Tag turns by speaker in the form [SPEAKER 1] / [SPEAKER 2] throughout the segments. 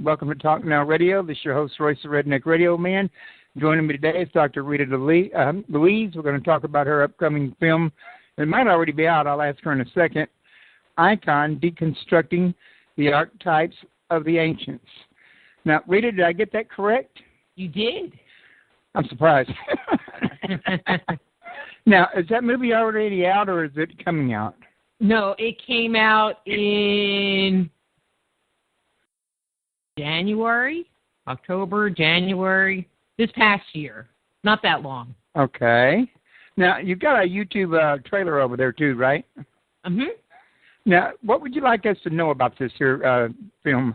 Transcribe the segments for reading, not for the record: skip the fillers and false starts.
[SPEAKER 1] Welcome to Talk Now Radio. This is your host, Royce the Redneck Radio Man. Joining me today is Dr. Rita Louise. We're going to talk about her upcoming film. It might already be out. I'll ask her in a second. IKON, Deconstructing the Archetypes of the Ancients. Now, Rita, did I get that correct?
[SPEAKER 2] You did.
[SPEAKER 1] I'm surprised. Now, is that movie already out or is it coming out?
[SPEAKER 2] No, it came out in October, January, this past year. Not that long.
[SPEAKER 1] Okay. Now, you've got a YouTube trailer over there too, right?
[SPEAKER 2] Mm-hmm.
[SPEAKER 1] Now, what would you like us to know about this here film?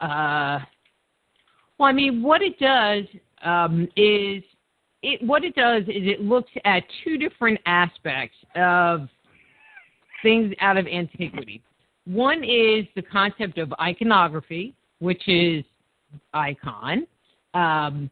[SPEAKER 2] Well, I mean, what it does is it looks at two different aspects of things out of antiquity. One is the concept of iconography, which is IKON. And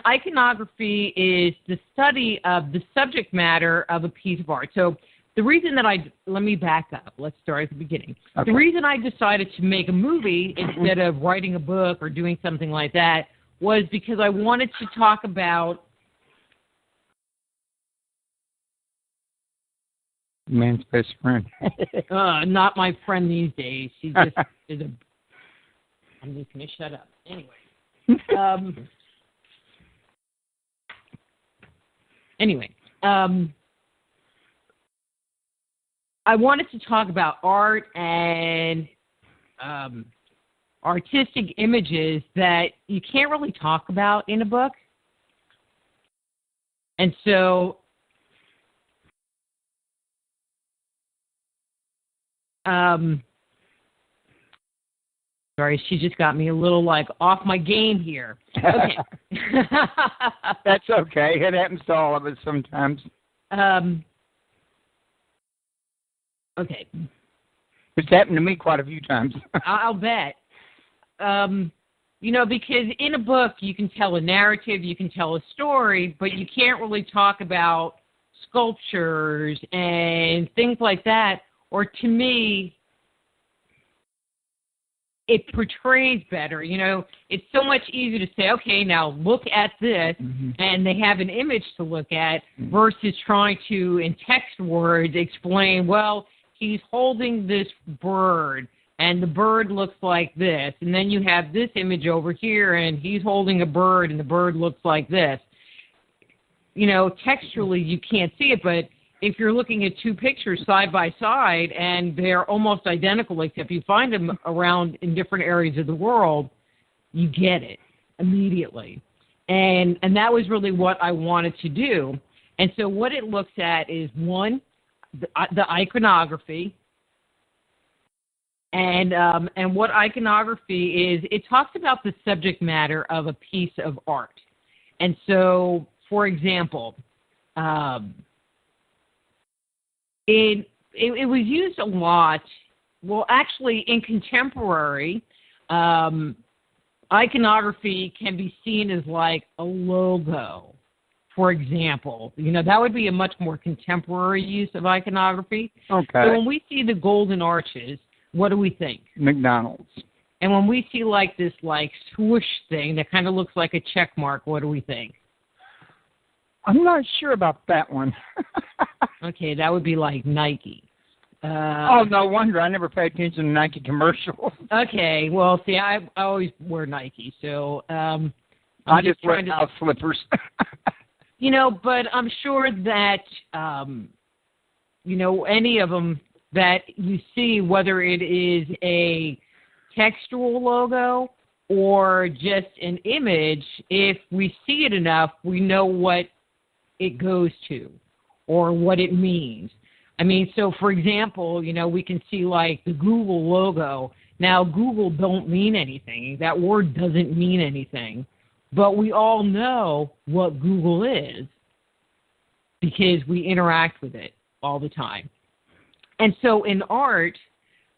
[SPEAKER 2] iconography is the study of the subject matter of a piece of art. So the reason that let me back up. Let's start at the beginning. Okay. The reason I decided to make a movie instead of writing a book or doing something like that was because I wanted to talk about
[SPEAKER 1] man's best friend.
[SPEAKER 2] Not my friend these days. She just is a. I'm just gonna shut up. Anyway. I wanted to talk about art and artistic images that you can't really talk about in a book, and so. Sorry, she just got me a little off my game here. Okay.
[SPEAKER 1] That's okay. It happens to all of us sometimes.
[SPEAKER 2] Okay.
[SPEAKER 1] It's happened to me quite a few times.
[SPEAKER 2] I'll bet. Because in a book you can tell a narrative, you can tell a story, but you can't really talk about sculptures and things like that. Or to me, it portrays better. It's so much easier to say, okay, now look at this, and they have an image to look at, versus trying to, in text words, explain, well, he's holding this bird, and the bird looks like this, and then you have this image over here, and he's holding a bird, and the bird looks like this. Textually, you can't see it, but if you're looking at two pictures side by side and they're almost identical, except you find them around in different areas of the world, you get it immediately. And that was really what I wanted to do. And so what it looks at is, one, the iconography. And what iconography is, it talks about the subject matter of a piece of art. And so, for example, It was used a lot. Well, actually, in contemporary, iconography can be seen as like a logo, for example. That would be a much more contemporary use of iconography.
[SPEAKER 1] Okay.
[SPEAKER 2] So when we see the golden arches, what do we think?
[SPEAKER 1] McDonald's.
[SPEAKER 2] And when we see this swoosh thing that kind of looks like a check mark, what do we think?
[SPEAKER 1] I'm not sure about that one.
[SPEAKER 2] Okay, that would be like Nike.
[SPEAKER 1] No wonder. I never pay attention to Nike commercials.
[SPEAKER 2] Okay, well, see, I always wear Nike, so
[SPEAKER 1] I just wear house slippers.
[SPEAKER 2] But I'm sure that, any of them that you see, whether it is a textual logo or just an image, if we see it enough, we know what it goes to or what it means. I mean, so for example, we can see the Google logo. Now, Google don't mean anything. That word doesn't mean anything. But we all know what Google is because we interact with it all the time. And so in art,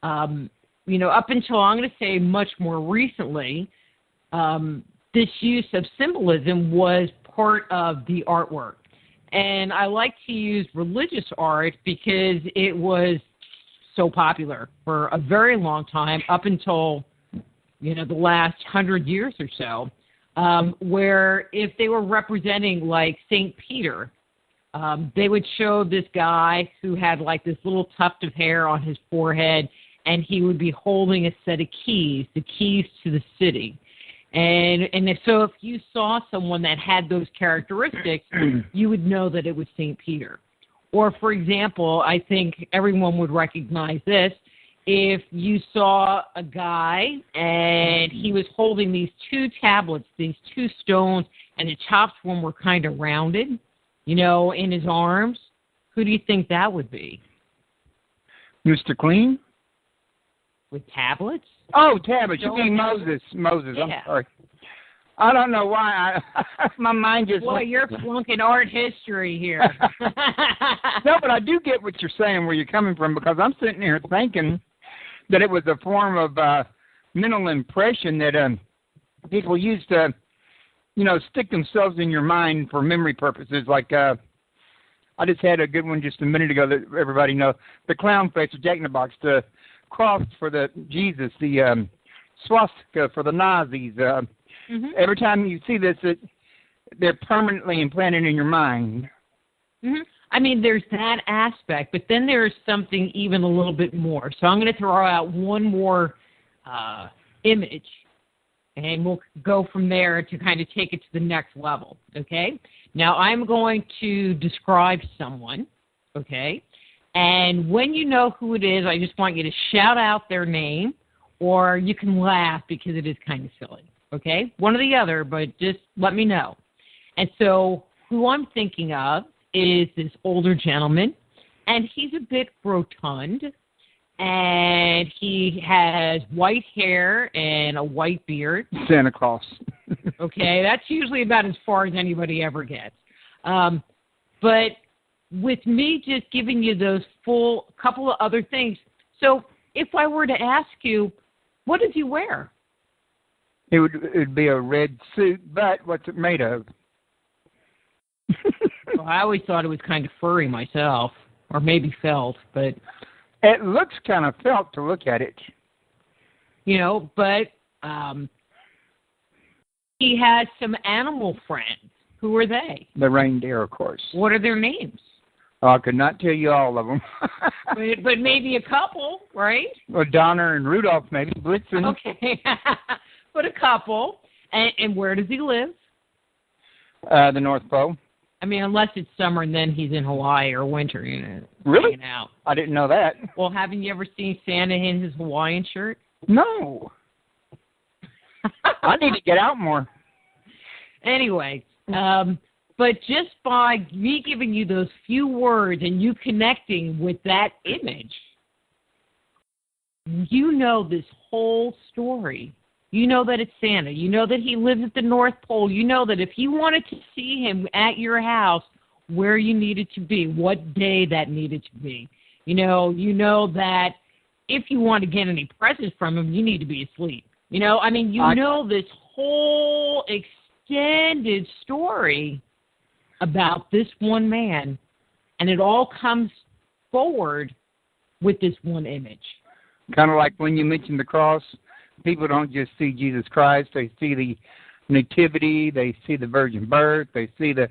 [SPEAKER 2] up until, I'm going to say much more recently, this use of symbolism was part of the artwork. And I like to use religious art because it was so popular for a very long time, up until the last 100 years or so, where if they were representing like St. Peter, they would show this guy who had like this little tuft of hair on his forehead, and he would be holding a set of keys, the keys to the city. And so if you saw someone that had those characteristics, you would know that it was St. Peter. Or, for example, I think everyone would recognize this. If you saw a guy and he was holding these two tablets, these two stones, and the tops of them were kind of rounded, in his arms, who do you think that would be?
[SPEAKER 1] Mr. Clean?
[SPEAKER 2] With tablets?
[SPEAKER 1] Oh, tablets. You mean Moses.
[SPEAKER 2] Yeah.
[SPEAKER 1] I'm sorry. I don't know why. My mind just...
[SPEAKER 2] Boy, you're flunking art history here.
[SPEAKER 1] No, but I do get what you're saying, where you're coming from, because I'm sitting here thinking that it was a form of mental impression that people used to, stick themselves in your mind for memory purposes. Like, I just had a good one just a minute ago that everybody knows. The clown face, the Jack in the Box, the cross for the Jesus, the swastika for the Nazis. Every time you see this, they're permanently implanted in your mind.
[SPEAKER 2] Mm-hmm. I mean, there's that aspect, but then there's something even a little bit more. So I'm going to throw out one more image, and we'll go from there to kind of take it to the next level, okay? Now, I'm going to describe someone, okay? And when you know who it is, I just want you to shout out their name, or you can laugh because it is kind of silly, okay? One or the other, but just let me know. And so who I'm thinking of is this older gentleman, and he's a bit rotund, and he has white hair and a white beard.
[SPEAKER 1] Santa Claus.
[SPEAKER 2] Okay, that's usually about as far as anybody ever gets. But with me just giving you those full couple of other things, so if I were to ask you, what does he wear?
[SPEAKER 1] It'd be a red suit, but what's it made of?
[SPEAKER 2] Well, I always thought it was kind of furry myself, or maybe felt, but...
[SPEAKER 1] It looks kind of felt to look at it.
[SPEAKER 2] But he has some animal friends. Who are they?
[SPEAKER 1] The reindeer, of course.
[SPEAKER 2] What are their names?
[SPEAKER 1] Oh, I could not tell you all of them.
[SPEAKER 2] but maybe a couple, right?
[SPEAKER 1] Well, Donner and Rudolph, maybe. Blitzen.
[SPEAKER 2] Okay. But a couple. And where does he live?
[SPEAKER 1] The North Pole.
[SPEAKER 2] I mean, unless it's summer and then he's in Hawaii or winter,
[SPEAKER 1] Really?
[SPEAKER 2] hanging out.
[SPEAKER 1] I didn't know that.
[SPEAKER 2] Well, haven't you ever seen Santa in his Hawaiian shirt?
[SPEAKER 1] No. I need to get out more.
[SPEAKER 2] Anyway, but just by me giving you those few words and you connecting with that image, this whole story. You know that it's Santa. You know that he lives at the North Pole. You know that if you wanted to see him at your house, where you needed to be, what day that needed to be. You know that if you want to get any presents from him, you need to be asleep. Know this whole extended story about this one man, and it all comes forward with this one image.
[SPEAKER 1] Kind of like when you mentioned the cross. People don't just see Jesus Christ. They see the nativity. They see the virgin birth. They see the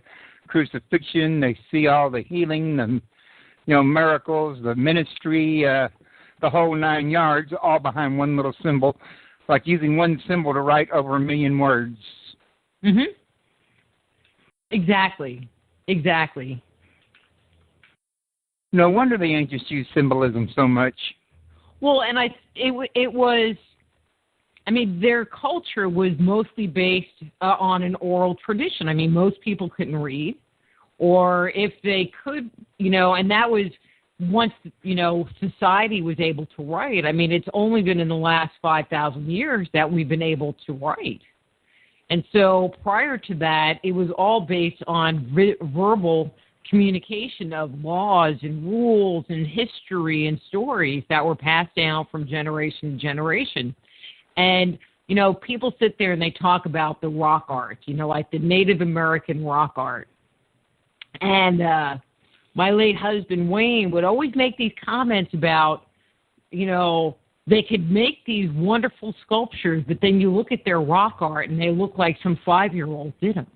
[SPEAKER 1] crucifixion. They see all the healing, the miracles, the ministry, the whole 9 yards, all behind one little symbol, like using one symbol to write over 1 million words.
[SPEAKER 2] Mm-hmm. Exactly.
[SPEAKER 1] No wonder the ancients used symbolism so much.
[SPEAKER 2] Well, and it was. I mean, their culture was mostly based on an oral tradition. I mean, most people couldn't read, or if they could, and that was once, society was able to write. I mean, it's only been in the last 5,000 years that we've been able to write. And so prior to that, it was all based on verbal communication of laws and rules and history and stories that were passed down from generation to generation. And, people sit there and they talk about the rock art, like the Native American rock art. And my late husband, Wayne, would always make these comments about, they could make these wonderful sculptures, but then you look at their rock art and they look like some 5-year-old did them.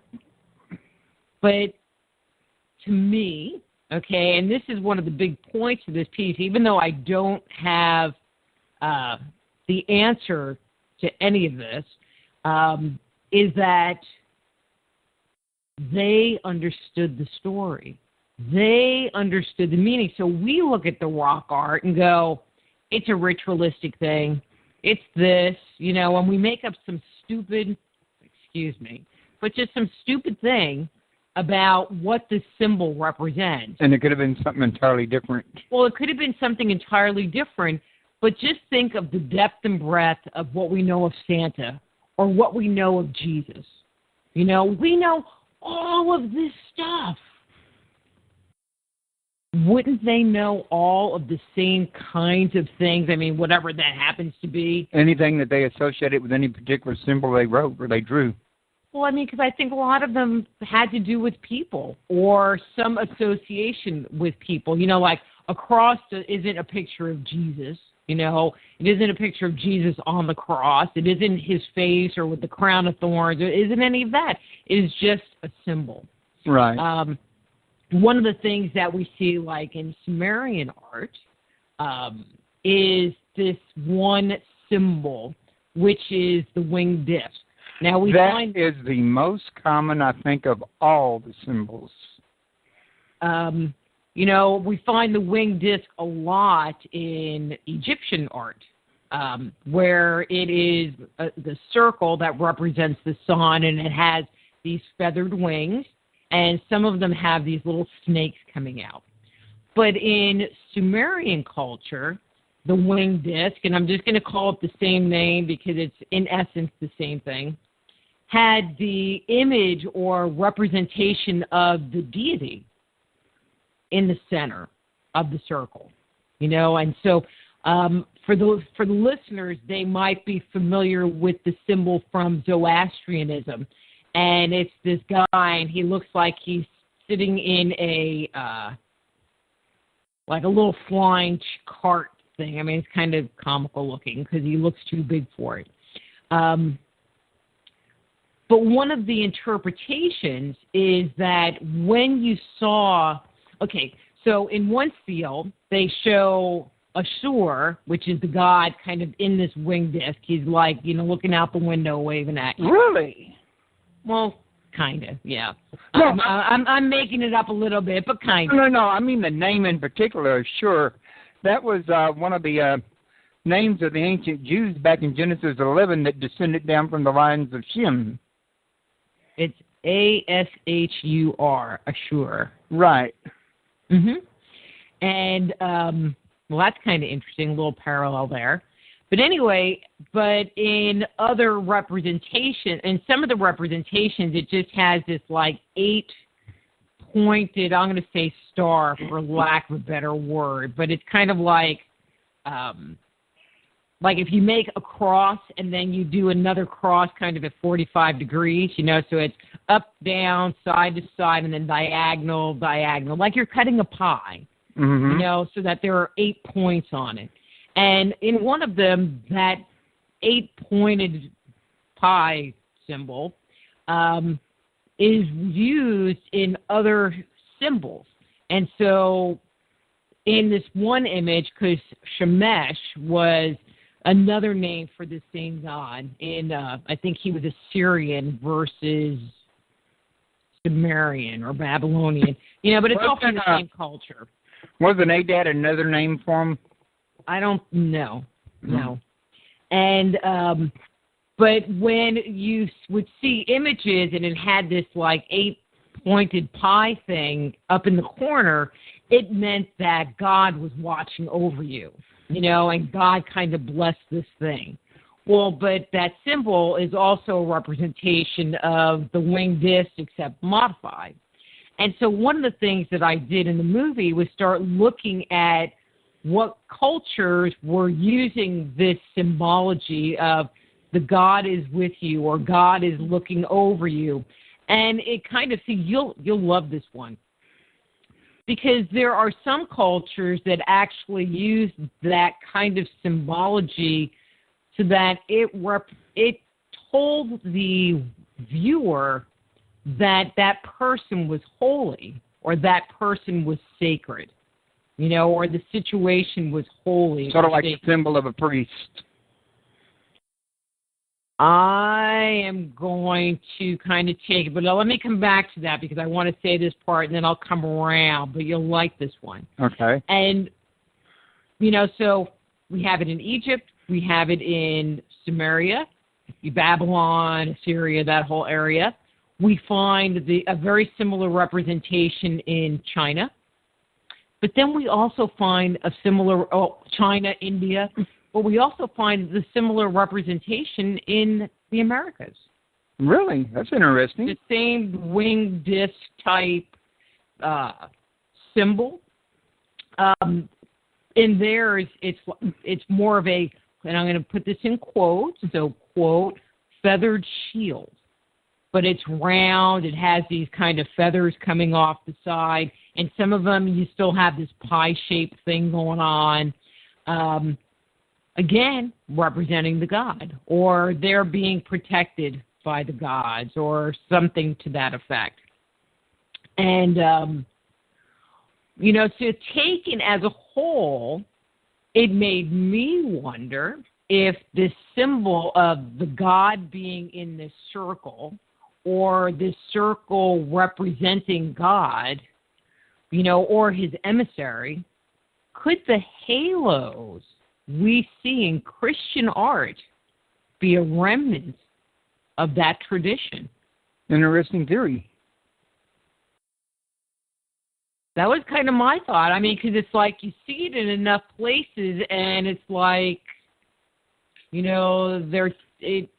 [SPEAKER 2] But to me, okay, and this is one of the big points of this piece, even though I don't have the answer to any of this, is that they understood the story. They understood the meaning. So we look at the rock art and go, it's a ritualistic thing. It's this, and we make up some stupid, but just some stupid thing about what this symbol represents.
[SPEAKER 1] And it could have been something entirely different.
[SPEAKER 2] Well, it could have been something entirely different, but just think of the depth and breadth of what we know of Santa or what we know of Jesus. We know all of this stuff. Wouldn't they know all of the same kinds of things? I mean, whatever that happens to be.
[SPEAKER 1] Anything that they associated with any particular symbol they wrote or they drew.
[SPEAKER 2] Well, I mean, because I think a lot of them had to do with people or some association with people. Like a cross isn't a picture of Jesus. It isn't a picture of Jesus on the cross. It isn't his face or with the crown of thorns. It isn't any of that. It is just a symbol.
[SPEAKER 1] Right.
[SPEAKER 2] One of the things that we see, like in Sumerian art, is this one symbol, which is the winged disc. Now
[SPEAKER 1] that is the most common, I think, of all the symbols.
[SPEAKER 2] We find the winged disc a lot in Egyptian art, where it is the circle that represents the sun, and it has these feathered wings. And some of them have these little snakes coming out. But in Sumerian culture, the winged disc, and I'm just going to call it the same name because it's in essence the same thing, had the image or representation of the deity in the center of the circle. And so for the listeners, they might be familiar with the symbol from Zoroastrianism. And it's this guy, and he looks like he's sitting in a little flying cart thing. I mean, it's kind of comical looking because he looks too big for it. But one of the interpretations is that when you saw, so in one seal, they show Ashur, which is the god kind of in this winged disc. He's like, looking out the window, waving at you.
[SPEAKER 1] Really?
[SPEAKER 2] Well, kind of, yeah.
[SPEAKER 1] No,
[SPEAKER 2] I'm making it up a little bit, but kind of.
[SPEAKER 1] No, I mean the name in particular, sure. That was one of the names of the ancient Jews back in Genesis 11 that descended down from the lines of Shem.
[SPEAKER 2] It's Ashur, Ashur.
[SPEAKER 1] Right.
[SPEAKER 2] And, well, that's kind of interesting, a little parallel there. But anyway, in other representation, in some of the representations, it just has this 8-pointed, I'm going to say star for lack of a better word, but it's kind of like if you make a cross and then you do another cross kind of at 45 degrees, so it's up, down, side to side, and then diagonal, like you're cutting a pie, so that there are 8 points on it. And in one of them, that 8-pointed pie symbol is used in other symbols. And so in this one image, because Shemesh was another name for the same god, in I think he was Assyrian versus Sumerian or Babylonian, but it's all from the same culture.
[SPEAKER 1] Wasn't Adad another name for him?
[SPEAKER 2] I don't know. No. And, but when you would see images and it had this 8-pointed pie thing up in the corner, it meant that God was watching over you, and God kind of blessed this thing. Well, but that symbol is also a representation of the winged disc except modified. And so one of the things that I did in the movie was start looking at what cultures were using this symbology of the God is with you or God is looking over you. And it kind of, you'll love this one. Because there are some cultures that actually use that kind of symbology so that it told the viewer that that person was holy or that person was sacred, or the situation was holy.
[SPEAKER 1] Sort of like a symbol of a priest.
[SPEAKER 2] I am going to kind of take it, but let me come back to that because I want to say this part and then I'll come around, but you'll like this one.
[SPEAKER 1] Okay.
[SPEAKER 2] And, so we have it in Egypt, we have it in Sumeria, Babylon, Assyria, that whole area. We find a very similar representation in China, but then we also find a similar, China, India, but we also find the similar representation in the Americas.
[SPEAKER 1] Really? That's interesting.
[SPEAKER 2] The same wing disc type symbol. In theirs, it's more of a, and I'm going to put this in quotes, so quote, feathered shield. But it's round, it has these kind of feathers coming off the side, and some of them you still have this pie-shaped thing going on. Again, representing the god, or they're being protected by the gods, or something to that effect. And, so taken as a whole, it made me wonder if this symbol of the god being in this circle, or this circle representing God, or his emissary, could the halos we see in Christian art be a remnant of that tradition?
[SPEAKER 1] Interesting theory.
[SPEAKER 2] That was kind of my thought. I mean, because it's like you see it in enough places, and it's like, it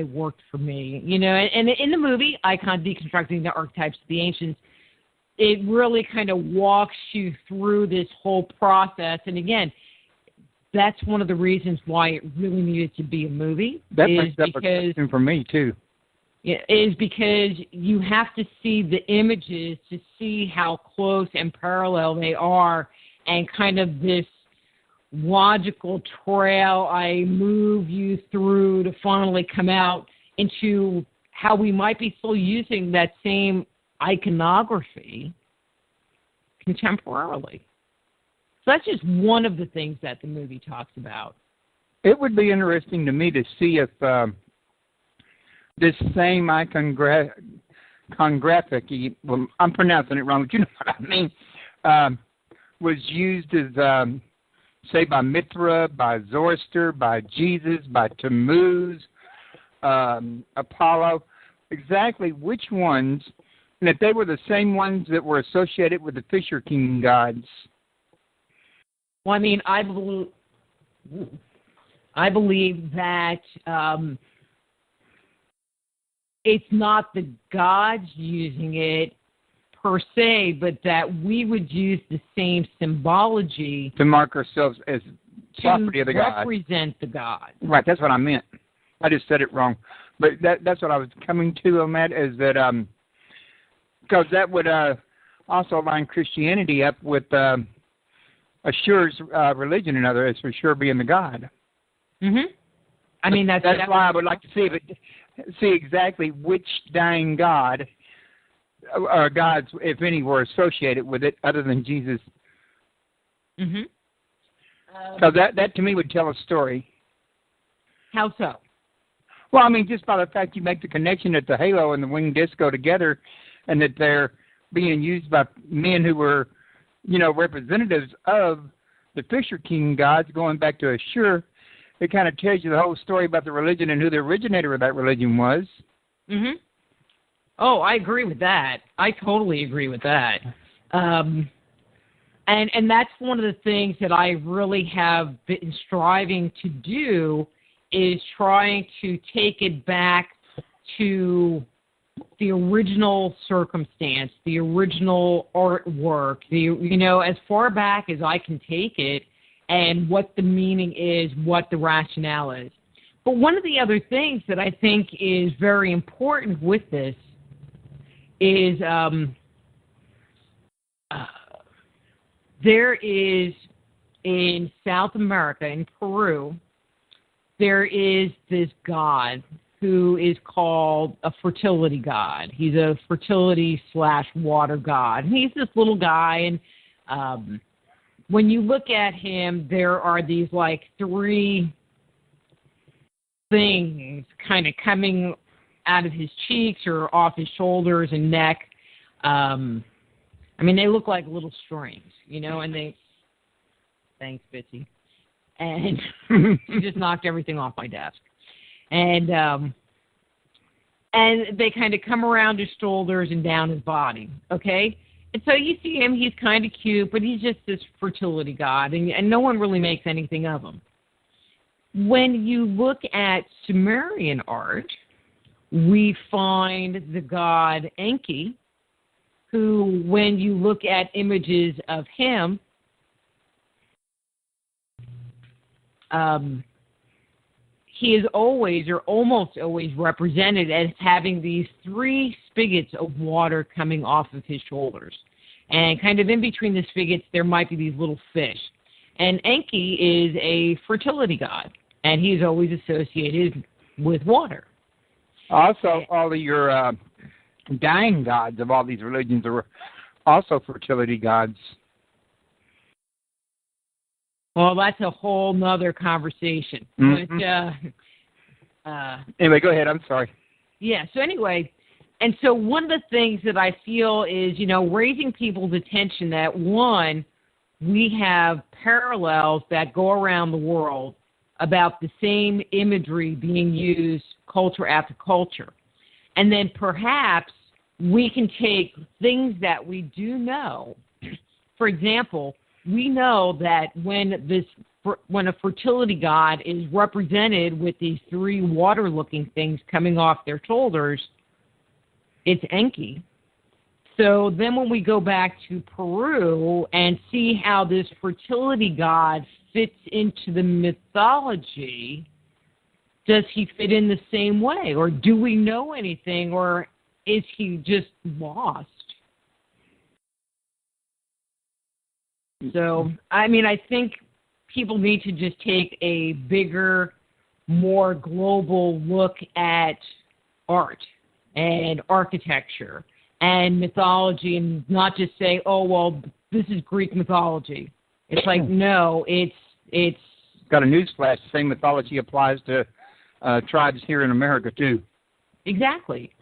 [SPEAKER 2] worked for me, And in the movie, IKON, Deconstructing the Archetypes of the Ancients, it really kind of walks you through this whole process. And again, that's one of the reasons why it really needed to be a movie.
[SPEAKER 1] That brings up a question for me, too.
[SPEAKER 2] Is because you have to see the images to see how close and parallel they are, and kind of this logical trail I move you through to finally come out into how we might be still using that same iconography contemporarily. So that's just one of the things that the movie talks about.
[SPEAKER 1] It would be interesting to me to see if this same iconographic, well, I'm pronouncing it wrong, but you know what I mean, was used as, say, by Mithra, by Zoroaster, by Jesus, by Tammuz, Apollo, exactly which ones, and if they were the same ones that were associated with the Fisher King gods.
[SPEAKER 2] Well, I mean, I believe that it's not the gods using it per se, but that we would use the same symbology
[SPEAKER 1] to mark ourselves as property of the god.
[SPEAKER 2] To represent the god.
[SPEAKER 1] Right, that's what I meant. I just said it wrong. But that's what I was coming to on that, is that because that would also line Christianity up with Ashur's religion, in other words, for sure being the god.
[SPEAKER 2] Mm-hmm. I mean, that's
[SPEAKER 1] why I would like to see exactly which dying god or gods, if any, were associated with it, other than Jesus.
[SPEAKER 2] Mm-hmm.
[SPEAKER 1] So that to me would tell a story.
[SPEAKER 2] How so?
[SPEAKER 1] Well, I mean, just by the fact you make the connection that the halo and the winged disc go together, and that they're being used by men who were, representatives of the Fisher King gods, going back to Ashur. It kind of tells you the whole story about the religion and who the originator of that religion was.
[SPEAKER 2] Mm-hmm. Oh, I agree with that. I totally agree with that. And that's one of the things that I really have been striving to do, is trying to take it back to the original circumstance, the original artwork, as far back as I can take it, and what the meaning is, what the rationale is. But one of the other things that I think is very important with this is there is, in South America, in Peru, there is this god who is called a fertility god. He's a fertility/water god. And he's this little guy, and when you look at him, there are these like three things kind of coming out of his cheeks or off his shoulders and neck. I mean, they look like little strings, you know, and they... Thanks, Bitsy. And she just knocked everything off my desk. And they kind of come around his shoulders and down his body, okay? And so you see him, he's kind of cute, but he's just this fertility god, and no one really makes anything of him. When you look at Sumerian art, we find the god Enki, who, when you look at images of him, he is always or almost always represented as having these three spigots of water coming off of his shoulders. And kind of in between the spigots, there might be these little fish. And Enki is a fertility god, and he's always associated with water.
[SPEAKER 1] Also, all of your dying gods of all these religions are also fertility gods.
[SPEAKER 2] Well, that's a whole nother conversation.
[SPEAKER 1] Mm-hmm.
[SPEAKER 2] But,
[SPEAKER 1] anyway, go ahead. I'm sorry.
[SPEAKER 2] Yeah, so anyway, and so one of the things that I feel is, you know, raising people's attention that, one, we have parallels that go around the world about the same imagery being used culture after culture. And then perhaps we can take things that we do know. For example, we know that when a fertility god is represented with these three water-looking things coming off their shoulders, it's Enki. So then when we go back to Peru and see how this fertility god fits into the mythology, does he fit in the same way? Or do we know anything? Or is he just lost? So, I mean, I think people need to just take a bigger, more global look at art and architecture and mythology and not just say, oh, well, this is Greek mythology. It's like, no, it's...
[SPEAKER 1] Got a newsflash. The same mythology applies to tribes here in America, too.
[SPEAKER 2] Exactly.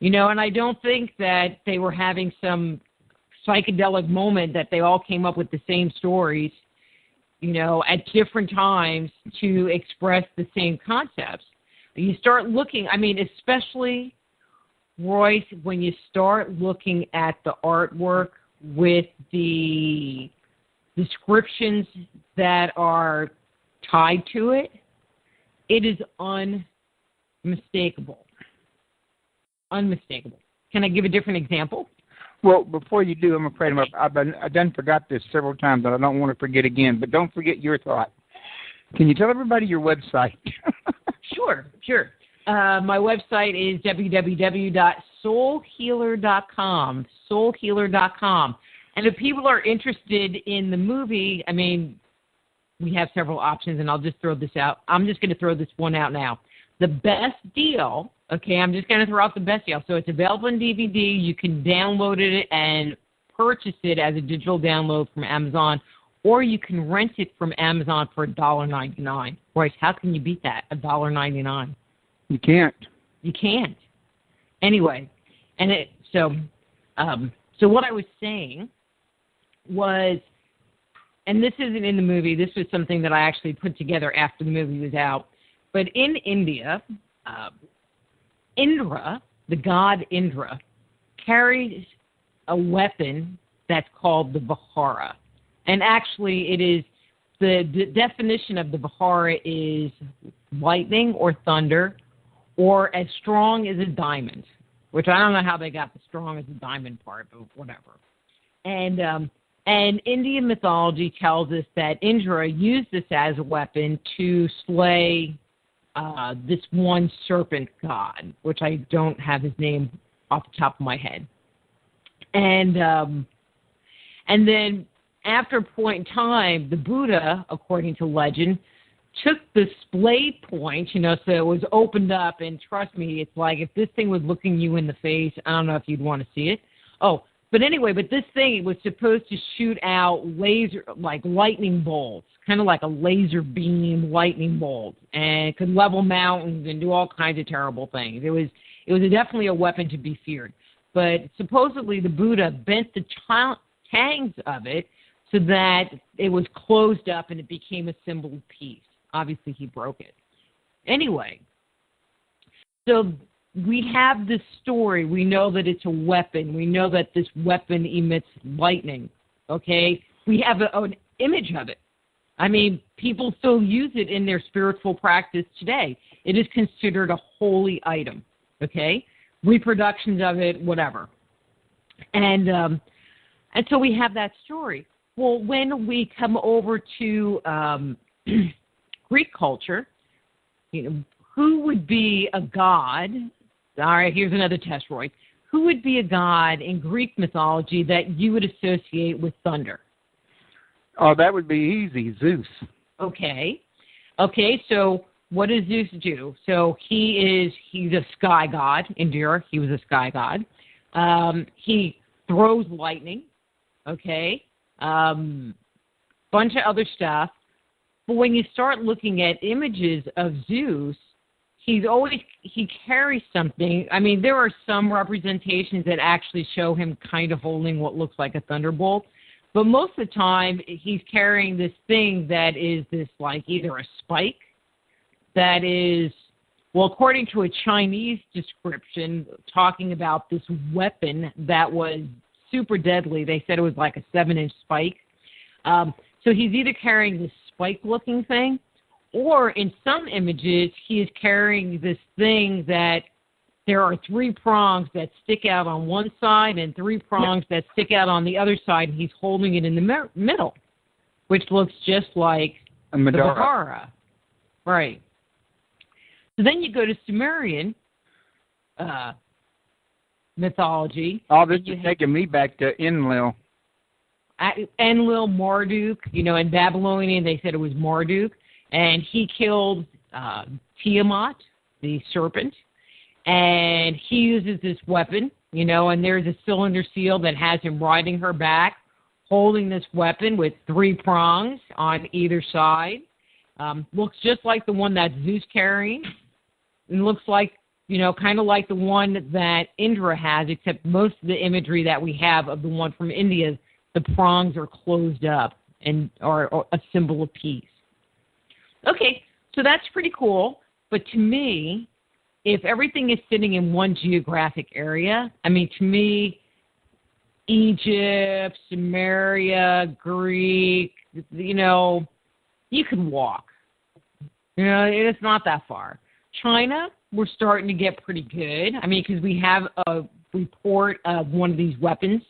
[SPEAKER 2] You know, and I don't think that they were having some psychedelic moment that they all came up with the same stories, you know, at different times to express the same concepts. You start looking, I mean, especially, Royce, when you start looking at the artwork with the descriptions that are tied to it, it is unmistakable. Unmistakable. Can I give a different example?
[SPEAKER 1] Well, before you do, I'm afraid I've done forgot this several times, and I don't want to forget again. But don't forget your thought. Can you tell everybody your website?
[SPEAKER 2] Sure. My website is www.soulhealer.com. Soulhealer.com. And if people are interested in the movie, I mean, we have several options, and I'll just throw this out. I'm just going to throw this one out now. The best deal. Okay, I'm just going to throw out the best deal. So it's available on DVD. You can download it and purchase it as a digital download from Amazon, or you can rent it from Amazon for $1.99. Royce, how can you beat that? $1.99.
[SPEAKER 1] You can't.
[SPEAKER 2] You can't. Anyway, and so what I was saying was, and this isn't in the movie. This was something that I actually put together after the movie was out. But in India, Indra, the god Indra, carries a weapon that's called the Vihara. And actually, it is the definition of the Vihara is lightning or thunder or as strong as a diamond, which I don't know how they got the strong as a diamond part, but whatever. And Indian mythology tells us that Indra used this as a weapon to slay this one serpent god, which I don't have his name off the top of my head. And And then after a point in time, the Buddha, according to legend, took the splay point, so it was opened up, and trust me, it's like if this thing was looking you in the face, I don't know if you'd want to see it. But this thing was supposed to shoot out lightning bolts, kind of like a laser beam lightning bolt, and it could level mountains and do all kinds of terrible things. It was definitely a weapon to be feared. But supposedly the Buddha bent the tangs of it so that it was closed up and it became a symbol of peace. Obviously, he broke it. Anyway, so we have this story. We know that it's a weapon. We know that this weapon emits lightning, okay? We have an image of it. I mean, people still use it in their spiritual practice today. It is considered a holy item, okay? Reproductions of it, whatever. And so we have that story. Well, when we come over to Greek culture, who would be a god? All right, here's another test, Roy. Who would be a god in Greek mythology that you would associate with thunder?
[SPEAKER 1] Oh, that would be easy, Zeus.
[SPEAKER 2] Okay, so what does Zeus do? So he's a sky god. Indira, he was a sky god. He throws lightning, okay? Bunch of other stuff. But when you start looking at images of Zeus, he carries something. I mean, there are some representations that actually show him kind of holding what looks like a thunderbolt. But most of the time, he's carrying this thing that is this, like, either a spike that is, well, according to a Chinese description, talking about this weapon that was super deadly. They said it was like a 7-inch spike. So he's either carrying this spike-looking thing, or in some images, he is carrying this thing that there are 3 prongs that stick out on one side and 3 prongs that stick out on the other side, and he's holding it in the middle, which looks just like
[SPEAKER 1] a
[SPEAKER 2] the
[SPEAKER 1] Madara.
[SPEAKER 2] Vihara. Right. So then you go to Sumerian mythology.
[SPEAKER 1] Oh, this is taking me back to Enlil.
[SPEAKER 2] Enlil, Marduk, in Babylonian they said it was Marduk, and he killed Tiamat, the serpent, and he uses this weapon, and there's a cylinder seal that has him riding her back, holding this weapon with 3 prongs on either side. Looks just like the one that Zeus carrying, and looks like, kind of like the one that Indra has, except most of the imagery that we have of the one from India, the prongs are closed up and are a symbol of peace. Okay, so that's pretty cool. But to me, if everything is sitting in one geographic area, I mean, to me, Egypt, Sumeria, Greek, you could walk. It's not that far. China, we're starting to get pretty good. I mean, because we have a report of one of these weapons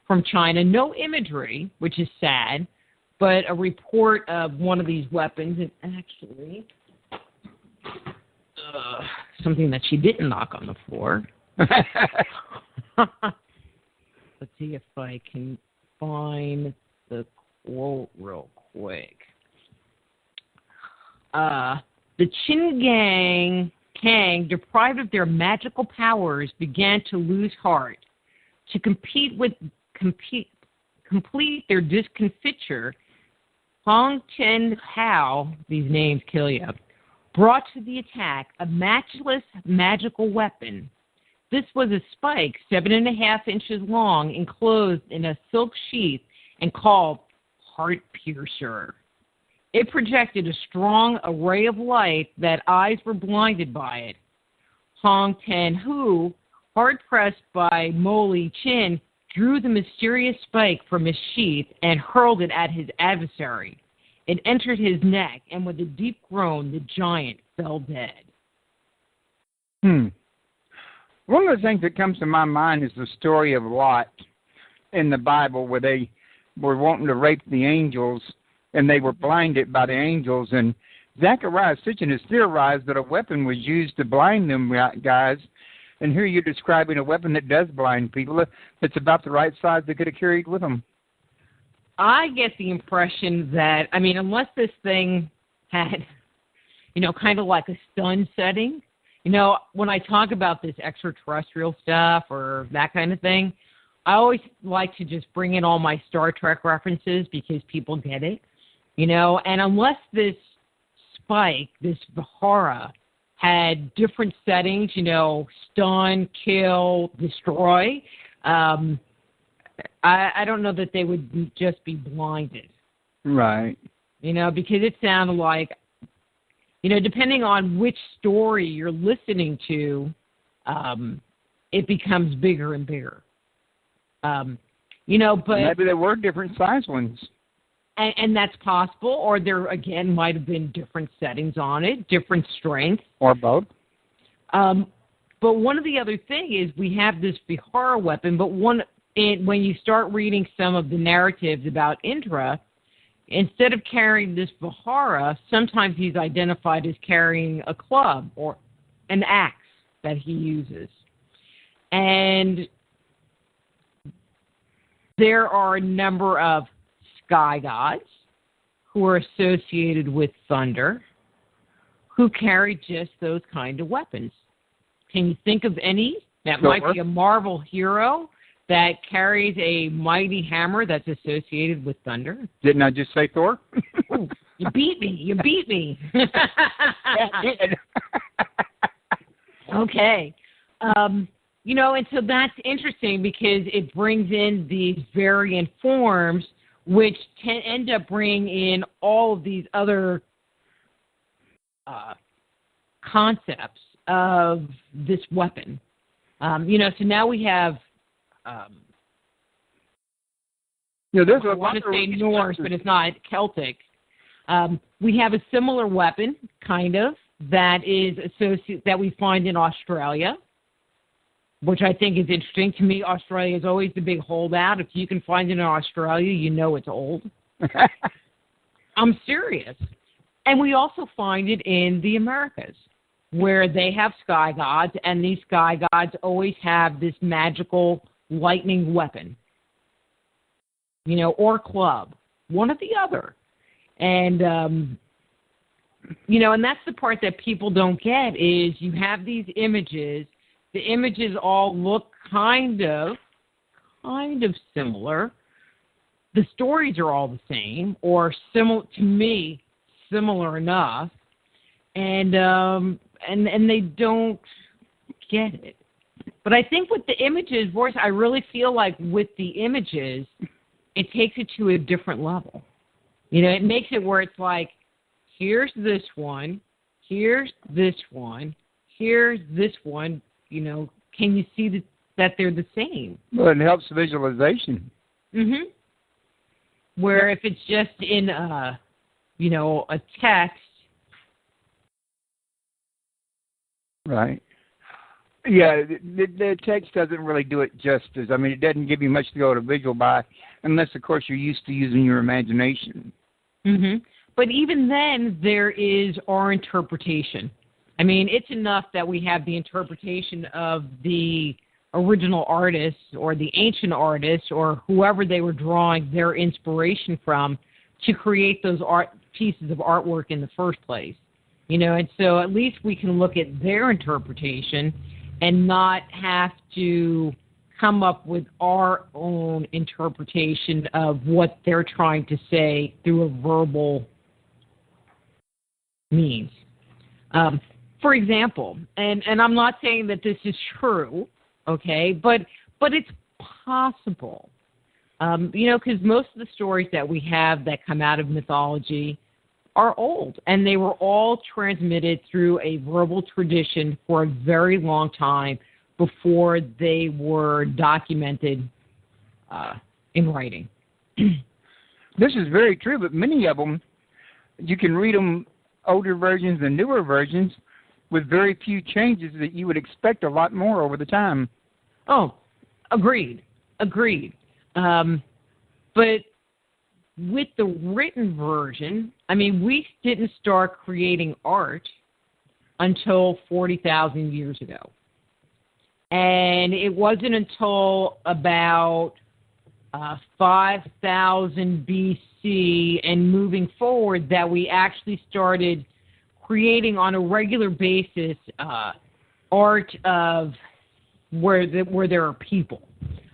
[SPEAKER 2] from China. No imagery, which is sad, but a report of one of these weapons. And actually, something that she didn't knock on the floor. Let's see if I can find the quote real quick. The Qin Kang, deprived of their magical powers, began to lose heart. To complete their discomfiture, Hong Ten Hao, these names kill you, brought to the attack a matchless magical weapon. This was a spike 7.5 inches long, enclosed in a silk sheath, and called Heart Piercer. It projected a strong array of light that eyes were blinded by it. Hong Ten Hu, hard-pressed by Mo Li Chin, drew the mysterious spike from his sheath and hurled it at his adversary. It entered his neck, and with a deep groan, the giant fell dead.
[SPEAKER 1] One of the things that comes to my mind is the story of Lot in the Bible, where they were wanting to rape the angels, and they were blinded by the angels. And Zechariah Sitchin has theorized that a weapon was used to blind them guys. And here you're describing a weapon that does blind people. That's about the right size they could have carried with them.
[SPEAKER 2] I get the impression that, I mean, unless this thing had, kind of like a stun setting, when I talk about this extraterrestrial stuff or that kind of thing, I always like to just bring in all my Star Trek references because people get it, and unless this spike, this Vihara, had different settings, stun, kill, destroy, I don't know that they would just be blinded.
[SPEAKER 1] Right.
[SPEAKER 2] Because it sounded like, depending on which story you're listening to, it becomes bigger and bigger. But
[SPEAKER 1] maybe there were different size ones.
[SPEAKER 2] And that's possible, or there, again, might have been different settings on it, different strengths.
[SPEAKER 1] Or both.
[SPEAKER 2] But one of the other things is we have this Vihara weapon, but when you start reading some of the narratives about Indra, instead of carrying this Vihara, sometimes he's identified as carrying a club or an axe that he uses. And there are a number of sky gods who are associated with thunder who carry just those kind of weapons. Can you think of any? That might be a Marvel hero that carries a mighty hammer that's associated with thunder.
[SPEAKER 1] Didn't I just say Thor?
[SPEAKER 2] Ooh, you beat me.
[SPEAKER 1] Yeah, I did.
[SPEAKER 2] Okay. And so that's interesting because it brings in these variant forms which end up bringing in all of these other concepts of this weapon. So now we have,
[SPEAKER 1] there's
[SPEAKER 2] I want to say Norse, but it's not, Celtic. We have a similar weapon, kind of, that we find in Australia, which I think is interesting. To me, Australia is always the big holdout. If you can find it in Australia, it's old. I'm serious. And we also find it in the Americas, where they have sky gods, and these sky gods always have this magical lightning weapon, or club, one or the other. And, and that's the part that people don't get is you have these images. The images all look kind of similar. The stories are all the same, or similar to me, similar enough, and they don't get it. But I think with the images, Boris, I really feel like with the images, it takes it to a different level. It makes it where it's like, here's this one, here's this one, here's this one. Can you see that they're the same?
[SPEAKER 1] Well, it helps visualization.
[SPEAKER 2] Mm-hmm. Where if it's just in a text.
[SPEAKER 1] Right. Yeah, the text doesn't really do it justice. I mean, it doesn't give you much to go to visual by, unless, of course, you're used to using your imagination.
[SPEAKER 2] Mm-hmm. But even then, there is our interpretation. I mean, it's enough that we have the interpretation of the original artists or the ancient artists or whoever they were drawing their inspiration from to create those pieces of artwork in the first place. And so at least we can look at their interpretation and not have to come up with our own interpretation of what they're trying to say through a verbal means. For example, and I'm not saying that this is true, okay, but it's possible, because most of the stories that we have that come out of mythology are old, and they were all transmitted through a verbal tradition for a very long time before they were documented in writing.
[SPEAKER 1] This is very true, but many of them, you can read them, older versions and newer versions, with very few changes that you would expect a lot more over the time.
[SPEAKER 2] Oh, agreed. But with the written version, I mean, we didn't start creating art until 40,000 years ago. And it wasn't until about 5,000 BC and moving forward that we actually started creating on a regular basis art of where there are people.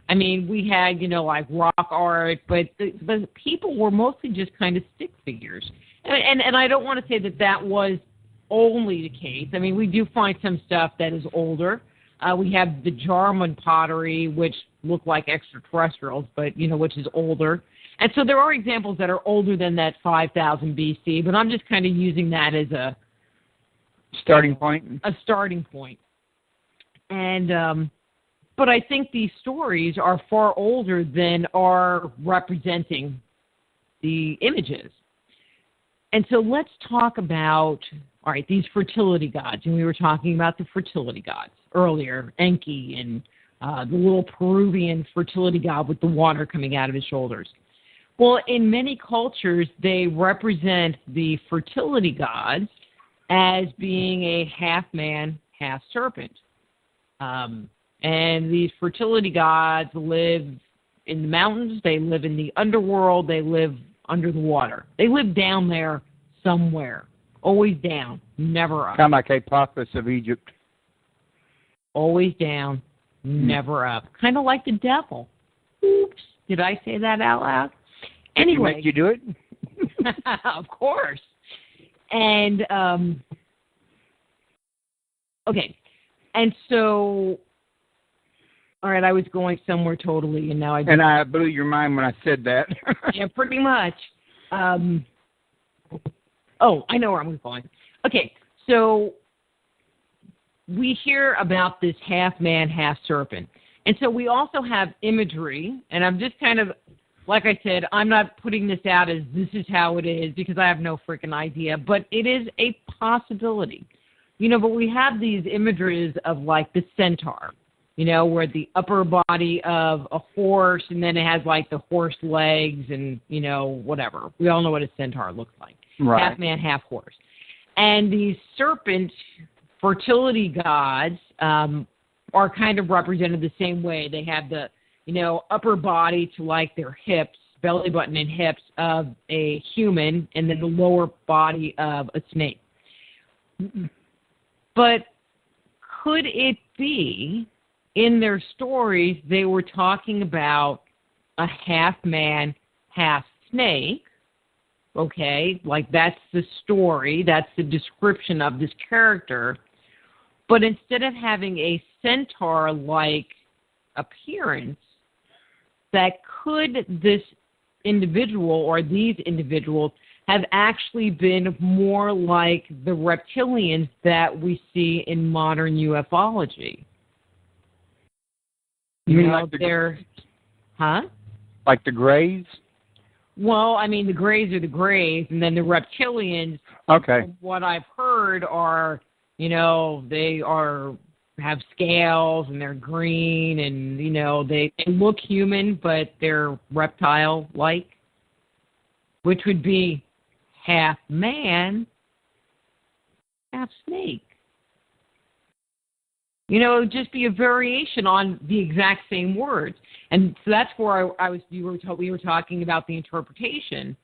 [SPEAKER 2] I mean, we had, like rock art, but the people were mostly just kind of stick figures. And I don't want to say that was only the case. I mean, we do find some stuff that is older. We have the Jarman pottery, which look like extraterrestrials, but, which is older. And so there are examples that are older than that 5,000 BC, but I'm just kind of using that as a
[SPEAKER 1] starting point.
[SPEAKER 2] A starting point. And, but I think these stories are far older than are representing the images. And so let's talk about, all right, these fertility gods. And we were talking about the fertility gods earlier, Enki and the little Peruvian fertility god with the water coming out of his shoulders. Well, in many cultures, they represent the fertility gods as being a half man, half serpent. And these fertility gods live in the mountains, they live in the underworld, they live under the water. They live down there somewhere. Always down, never up.
[SPEAKER 1] Kind of like Apophis of Egypt.
[SPEAKER 2] Always down, never up. Kind of like the devil. Oops. Did I say that out loud? Anyway.
[SPEAKER 1] Did you do it?
[SPEAKER 2] Of course. And, okay. And so, all right, I was going somewhere totally, and now I...
[SPEAKER 1] And I blew your mind when I said that.
[SPEAKER 2] Yeah, pretty much. Oh, I know where I'm going. Okay, so we hear about this half man, half serpent. And so we also have imagery, and I'm just kind of, like I said, I'm not putting this out as this is how it is because I have no freaking idea, but it is a possibility. But we have these images of like the centaur, where the upper body of a horse, and then it has like the horse legs and, whatever. We all know what a centaur looks like.
[SPEAKER 1] Right.
[SPEAKER 2] Half man, half horse. And these serpent fertility gods are kind of represented the same way. They have the, upper body to like their hips, belly button and hips of a human, and then the lower body of a snake. But could it be in their stories they were talking about a half man, half snake? Okay, like that's the story, that's the description of this character. But instead of having a centaur-like appearance, that could this individual or these individuals have actually been more like the reptilians that we see in modern ufology.
[SPEAKER 1] You mean like
[SPEAKER 2] Huh?
[SPEAKER 1] Like the Greys?
[SPEAKER 2] Well, I mean, the Greys are the Greys, and then the reptilians,
[SPEAKER 1] okay,
[SPEAKER 2] from what I've heard, are, they have scales, and they're green, and, they look human, but they're reptile-like, which would be half man, half snake. It would just be a variation on the exact same words. And so that's where we were talking about the interpretation.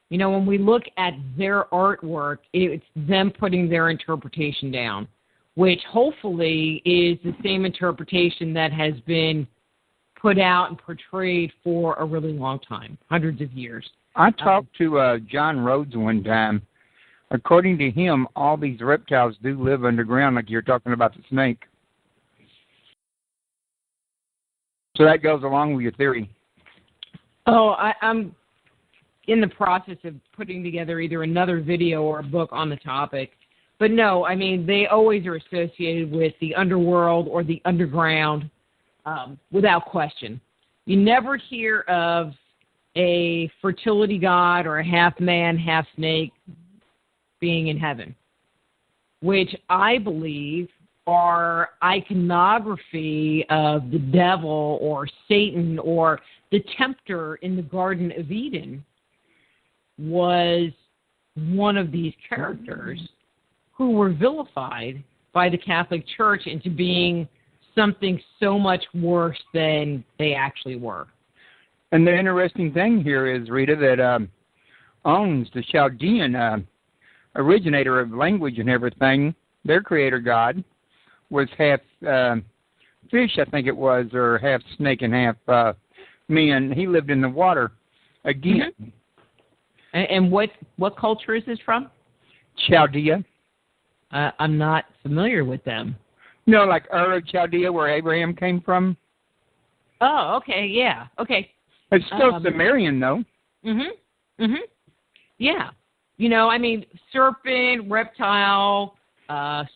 [SPEAKER 2] When we look at their artwork, it's them putting their interpretation down, which hopefully is the same interpretation that has been put out and portrayed for a really long time, hundreds of years.
[SPEAKER 1] I talked to John Rhodes one time. According to him, all these reptiles do live underground, like you're talking about the snake. So that goes along with your theory.
[SPEAKER 2] Oh, I'm in the process of putting together either another video or a book on the topic. But no, I mean, they always are associated with the underworld or the underground, without question. You never hear of a fertility god or a half man, half snake being in heaven, which I believe are iconography of the devil or Satan or the tempter in the Garden of Eden was one of these characters who were vilified by the Catholic Church into being something so much worse than they actually were.
[SPEAKER 1] And the interesting thing here is, Rita, that owns the Chaldean originator of language and everything, their creator god, was half fish, I think it was, or half snake and half man. He lived in the water again.
[SPEAKER 2] Mm-hmm. And what culture is this from?
[SPEAKER 1] Chaldea.
[SPEAKER 2] I'm not familiar with them.
[SPEAKER 1] No, like Ur of Chaldea, where Abraham came from.
[SPEAKER 2] Oh, okay, yeah, okay.
[SPEAKER 1] It's still Sumerian, though.
[SPEAKER 2] Yeah. You know, I mean, serpent, reptile,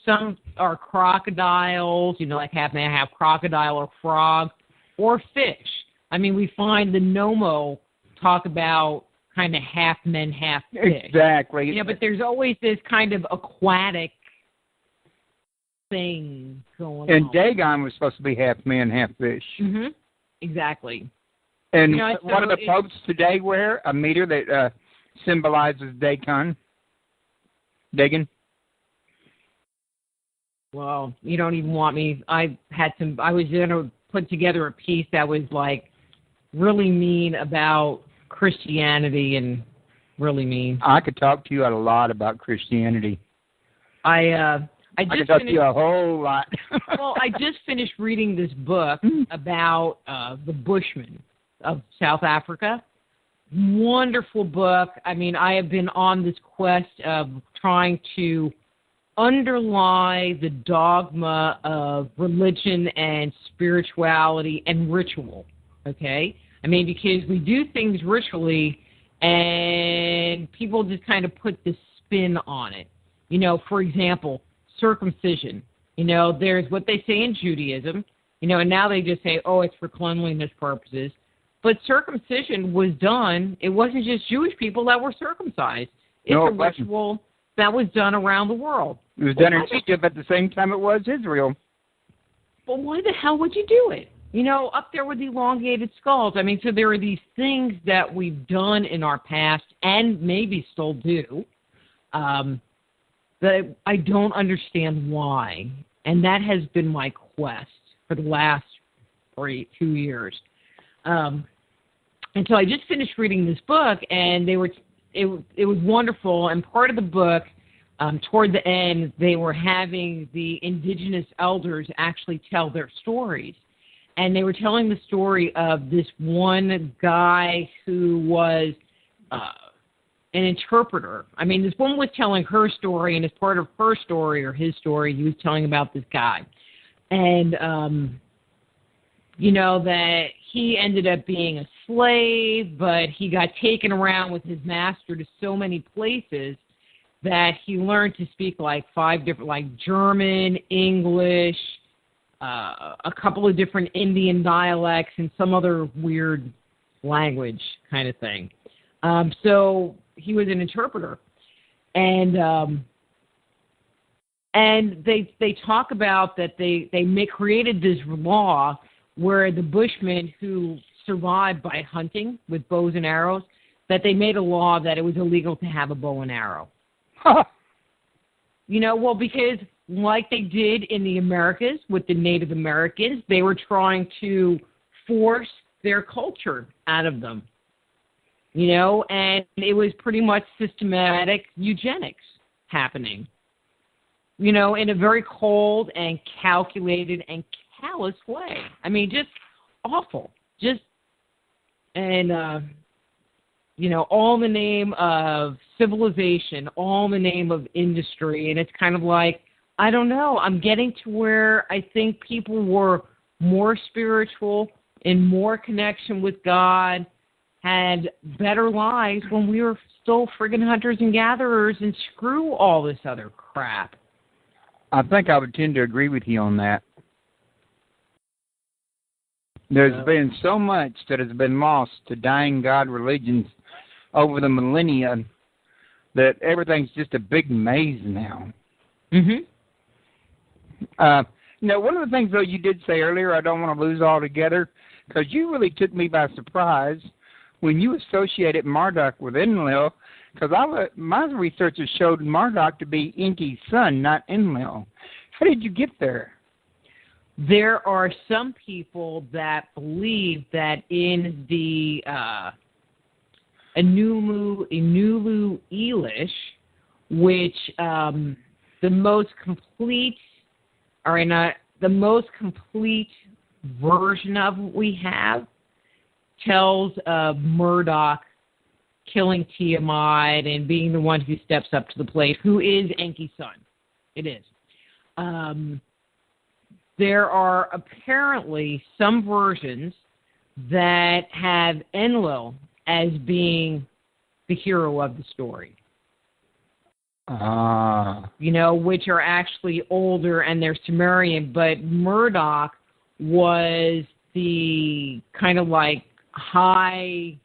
[SPEAKER 2] some are crocodiles, you know, like may have crocodile or frog, or fish. I mean, we find the Nomo talk about kind of half men, half fish.
[SPEAKER 1] Exactly.
[SPEAKER 2] You know, but there's always this kind of aquatic thing going on.
[SPEAKER 1] And Dagon was supposed to be half man, half fish.
[SPEAKER 2] Exactly.
[SPEAKER 1] And
[SPEAKER 2] you know,
[SPEAKER 1] what do the popes today wear? A meter that symbolizes Dagon. Dagon.
[SPEAKER 2] Well, you don't even want me. I was going to put together a piece that was like really mean about Christianity and really mean.
[SPEAKER 1] I could talk to you a lot about Christianity.
[SPEAKER 2] I
[SPEAKER 1] could talk to you a whole lot.
[SPEAKER 2] Well, I just finished reading this book about the Bushmen of South Africa. Wonderful book. I mean, I have been on this quest of trying to underlie the dogma of religion and spirituality and ritual, okay? I mean, because we do things ritually and people just kind of put this spin on it. You know, for example, circumcision. You know, there's what they say in Judaism, you know, and now they just say, oh, it's for cleanliness purposes. But circumcision was done. It wasn't just Jewish people that were circumcised. It's a ritual that was done around the world.
[SPEAKER 1] It was done in Egypt at the same time it was Israel.
[SPEAKER 2] But why the hell would you do it? You know, up there with the elongated skulls. I mean, so there are these things that we've done in our past and maybe still do that I don't understand why. And that has been my quest for the last 2 years. And so I just finished reading this book, and it was wonderful. And part of the book, toward the end, they were having the indigenous elders actually tell their stories. And they were telling the story of this one guy who was an interpreter. I mean, this woman was telling her story, and as part of her story or his story, he was telling about this guy. And, you know, that he ended up being a slave, but he got taken around with his master to so many places that he learned to speak like 5 different, like German, English, a couple of different Indian dialects, and some other weird language kind of thing. So he was an interpreter. And they talk about that they created this law where the Bushmen who survived by hunting with bows and arrows, that they made a law that it was illegal to have a bow and arrow. You know, well, because like they did in the Americas with the Native Americans, they were trying to force their culture out of them. You know, and it was pretty much systematic eugenics happening. You know, in a very cold and calculated and callous way. I mean, just awful. You know, all in the name of civilization, all in the name of industry. And it's kind of like, I don't know, I'm getting to where I think people were more spiritual, in more connection with God, had better lives when we were still friggin' hunters and gatherers, and screw all this other crap.
[SPEAKER 1] I think I would tend to agree with you on that. There's been so much that has been lost to dying God religions over the millennia that everything's just a big maze now. Now, one of the things, though, you did say earlier, I don't want to lose altogether, because you really took me by surprise when you associated Marduk with Enlil, because my research has showed Marduk to be Enki's son, not Enlil. How did you get there?
[SPEAKER 2] there are some people that believe that in the Enulu Elish, which the most complete version of what we have tells of Murdoch killing Tiamat and being the one who steps up to the plate, who is Enki's son. It is. There are apparently some versions that have Enlil as being the hero of the story. Which are actually older and they're Sumerian, but Murdoch was the kind of like high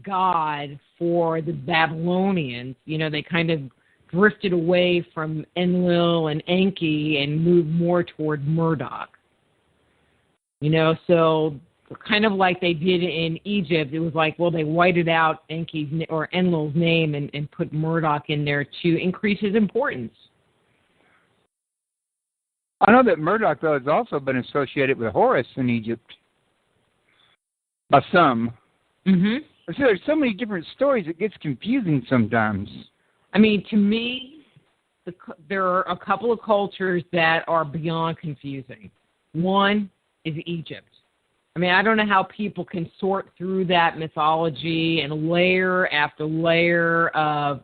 [SPEAKER 2] god for the Babylonians. They kind of drifted away from Enlil and Enki and moved more toward Murdoch. So kind of like they did in Egypt, it was like, well, they whited out Enki's or Enlil's name and put Murdoch in there to increase his importance.
[SPEAKER 1] I know that Murdoch, though, has also been associated with Horus in Egypt. By some.
[SPEAKER 2] Mm-hmm.
[SPEAKER 1] So there's so many different stories, it gets confusing sometimes.
[SPEAKER 2] I mean, to me, there are a couple of cultures that are beyond confusing. One is Egypt. I mean, I don't know how people can sort through that mythology and layer after layer of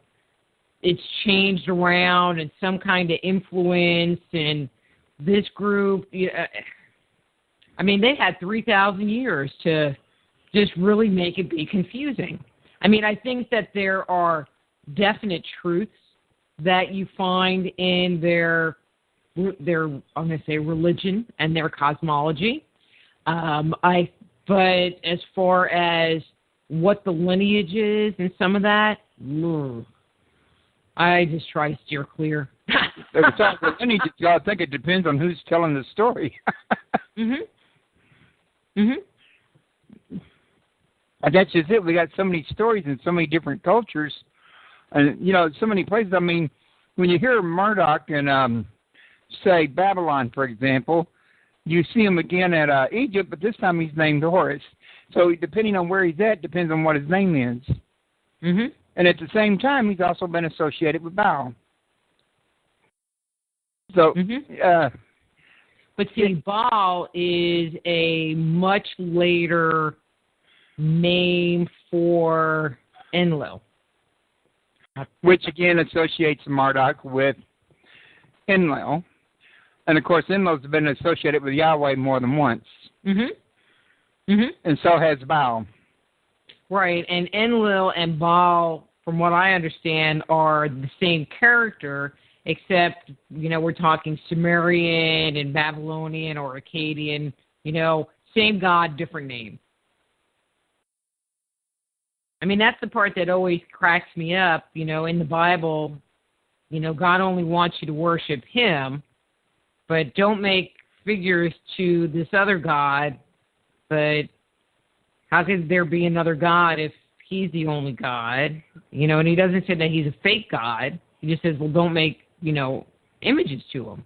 [SPEAKER 2] it's changed around and some kind of influence and this group. I mean, they had 3,000 years to just really make it be confusing. I mean, I think that there are definite truths that you find in their I'm going to say religion and their cosmology. But as far as what the lineage is and some of that, I just try to steer clear.
[SPEAKER 1] I think it depends on who's telling the story.
[SPEAKER 2] Mhm. Mhm.
[SPEAKER 1] And that's just it. We got so many stories in so many different cultures, and so many places. I mean, when you hear Murdoch in, say, Babylon, for example, you see him again at Egypt, but this time he's named Horus. So depending on where he's at, depends on what his name is.
[SPEAKER 2] Mhm.
[SPEAKER 1] And at the same time, he's also been associated with Baal. So,
[SPEAKER 2] but see, Baal is a much later name for Enlil,
[SPEAKER 1] which again associates Marduk with Enlil. And of course, Enlil's been associated with Yahweh more than once.
[SPEAKER 2] Mhm. Mhm.
[SPEAKER 1] And so has Baal.
[SPEAKER 2] Right, and Enlil and Baal, from what I understand, are the same character, except, we're talking Sumerian and Babylonian or Akkadian, same god, different name. I mean, that's the part that always cracks me up, in the Bible, God only wants you to worship him, but don't make figures to this other god, but how could there be another god if he's the only god? And he doesn't say that he's a fake god. He just says, well, don't make, images to him.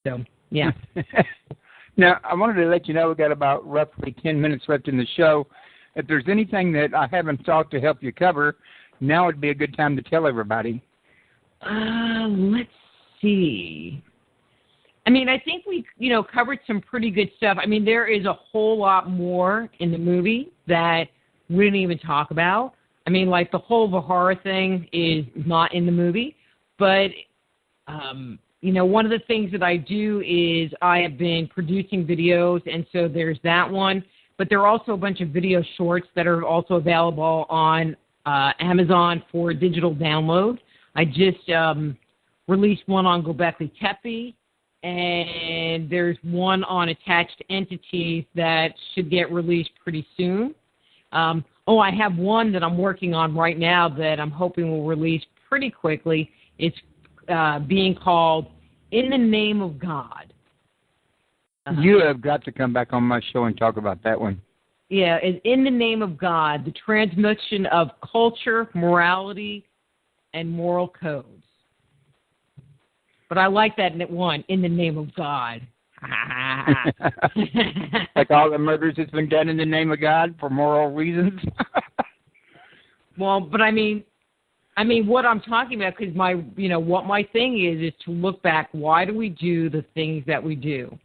[SPEAKER 2] So, yeah.
[SPEAKER 1] Now, I wanted to let you know we've got about roughly 10 minutes left in the show. If there's anything that I haven't thought to help you cover, now would be a good time to tell everybody.
[SPEAKER 2] Let's see. I mean, I think we, covered some pretty good stuff. I mean, there is a whole lot more in the movie that we didn't even talk about. I mean, like the whole Vihara thing is not in the movie. But, one of the things that I do is I have been producing videos, and so there's that one. But there are also a bunch of video shorts that are also available on Amazon for digital download. I just released one on Göbekli Tepe, and there's one on attached entities that should get released pretty soon. I have one that I'm working on right now that I'm hoping will release pretty quickly. It's being called In the Name of God.
[SPEAKER 1] You have got to come back on my show and talk about that one.
[SPEAKER 2] Yeah, it's In the Name of God, the transmission of culture, morality, and moral codes. But I like that one, In the Name of God.
[SPEAKER 1] Like all the murders that's been done in the name of God for moral reasons.
[SPEAKER 2] Well, but I mean, what I'm talking about, because what my thing is to look back. Why do we do the things that we do?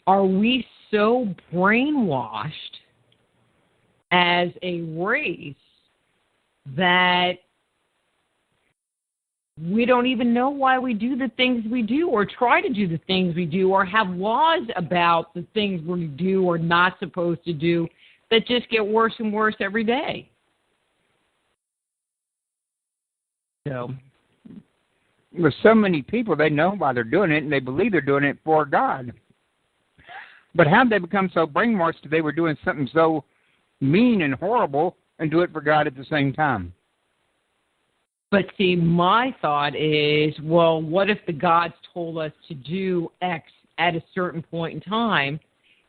[SPEAKER 2] Are we so brainwashed as a race that we don't even know why we do the things we do, or try to do the things we do, or have laws about the things we do or not supposed to do that just get worse and worse every day? So,
[SPEAKER 1] with so many people, they know why they're doing it, and they believe they're doing it for God. But how did they become so brainwashed that they were doing something so mean and horrible and do it for God at the same time?
[SPEAKER 2] But see, my thought is, well, what if the gods told us to do X at a certain point in time,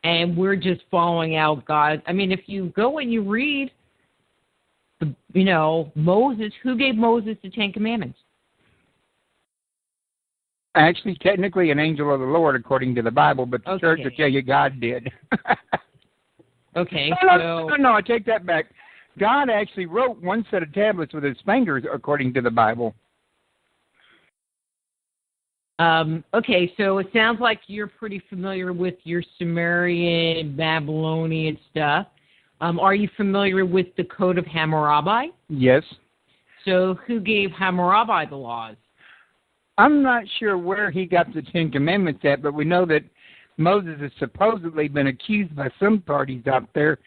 [SPEAKER 2] and we're just following out God? I mean, if you go and you read, Moses, who gave Moses the Ten Commandments?
[SPEAKER 1] Actually, technically, an angel of the Lord, according to the Bible, but the church will tell you God did.
[SPEAKER 2] Okay,
[SPEAKER 1] no, I take that back. God actually wrote one set of tablets with his fingers, according to the Bible.
[SPEAKER 2] Okay, so it sounds like you're pretty familiar with your Sumerian, Babylonian stuff. Are you familiar with the Code of Hammurabi?
[SPEAKER 1] Yes.
[SPEAKER 2] So who gave Hammurabi the laws?
[SPEAKER 1] I'm not sure where he got the Ten Commandments at, but we know that Moses has supposedly been accused by some parties out there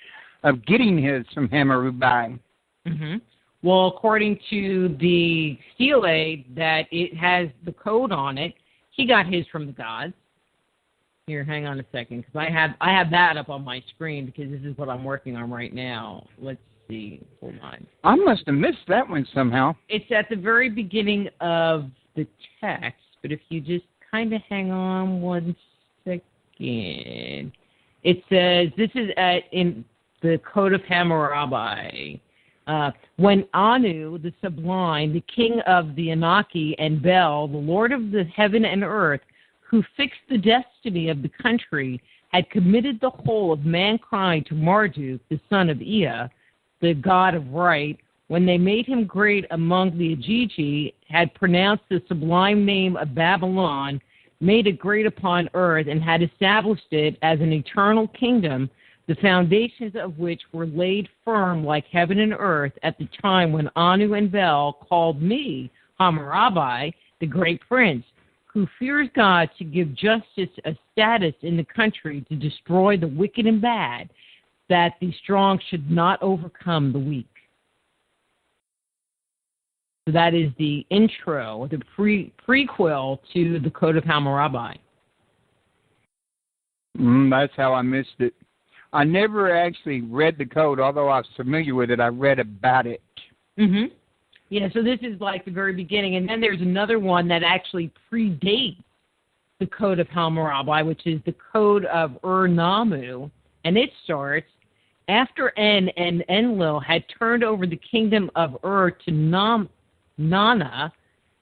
[SPEAKER 1] of getting his from Hammurabi.
[SPEAKER 2] Mm-hmm. Well, according to the stele that it has the code on it, he got his from the gods. Here, hang on a second, because I have that up on my screen because this is what I'm working on right now. Let's see. Hold on.
[SPEAKER 1] I must have missed that one somehow.
[SPEAKER 2] It's at the very beginning of the text, but if you just kind of hang on one second. It says, this is in the Code of Hammurabi. When Anu, the sublime, the king of the Anunnaki, and Bel, the lord of the heaven and earth, who fixed the destiny of the country, had committed the whole of mankind to Marduk, the son of Ea, the god of right, when they made him great among the Agigi, had pronounced the sublime name of Babylon, made it great upon earth, and had established it as an eternal kingdom, the foundations of which were laid firm like heaven and earth at the time when Anu and Bel called me, Hammurabi, the great prince, who fears God to give justice a status in the country to destroy the wicked and bad, that the strong should not overcome the weak. So that is the intro, the prequel to the Code of Hammurabi.
[SPEAKER 1] That's how I missed it. I never actually read the code, although I was familiar with it. I read about it.
[SPEAKER 2] Mm-hmm. Yeah, so this is like the very beginning. And then there's another one that actually predates the Code of Hammurabi, which is the Code of Ur-Nammu. And it starts, after En and Enlil had turned over the kingdom of Ur to Nana,